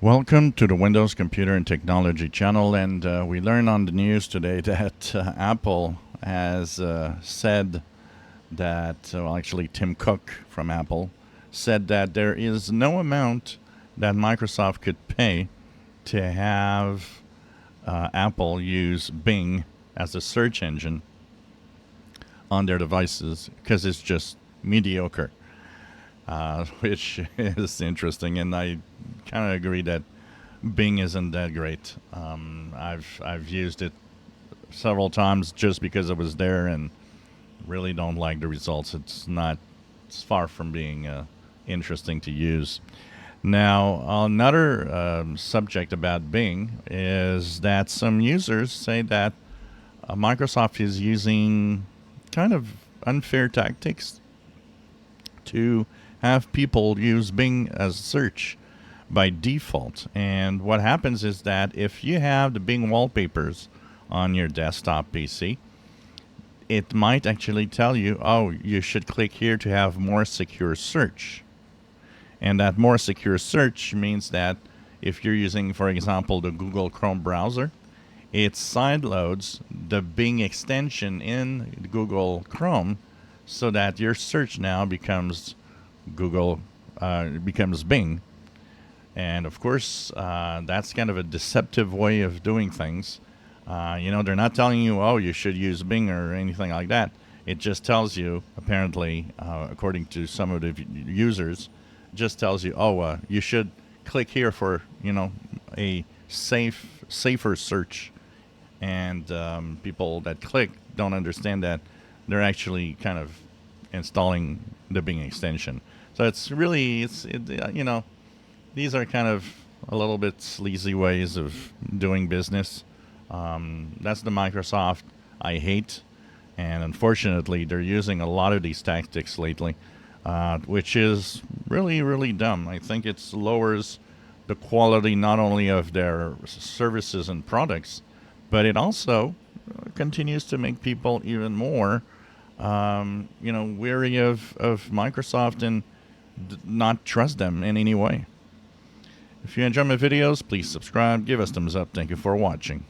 Welcome to the Windows Computer and Technology channel, and we learned on the news today that Apple has said that, well, actually Tim Cook from Apple said that there is no amount that Microsoft could pay to have Apple use Bing as a search engine on their devices because it's just mediocre. Which is interesting, and I kind of agree that Bing isn't that great. I've used it several times just because it was there, and really don't like the results. It's far from being interesting to use. Now, another subject about Bing is that some users say that Microsoft is using kind of unfair tactics to have people use Bing as search by default. And what happens is that if you have the Bing wallpapers on your desktop PC, it might actually tell you, oh, you should click here to have more secure search. And that more secure search means that if you're using, for example, the Google Chrome browser, it sideloads the Bing extension in Google Chrome so that your search now becomes becomes Bing. And of course, that's kind of a deceptive way of doing things. They're not telling you, oh, you should use Bing or anything like that. It just tells you, apparently, according to some of the users, just tells you, oh, you should click here for, a safer search. And people that click don't understand that they're actually kind of installing the Bing extension. So it's really, these are kind of a little bit sleazy ways of doing business. That's the Microsoft I hate. And unfortunately, they're using a lot of these tactics lately, which is really, really dumb. I think it lowers the quality not only of their services and products, but it also continues to make people even more, weary of Microsoft and not trust them in any way. If you enjoy my videos, please subscribe, give us thumbs up. Thank you for watching.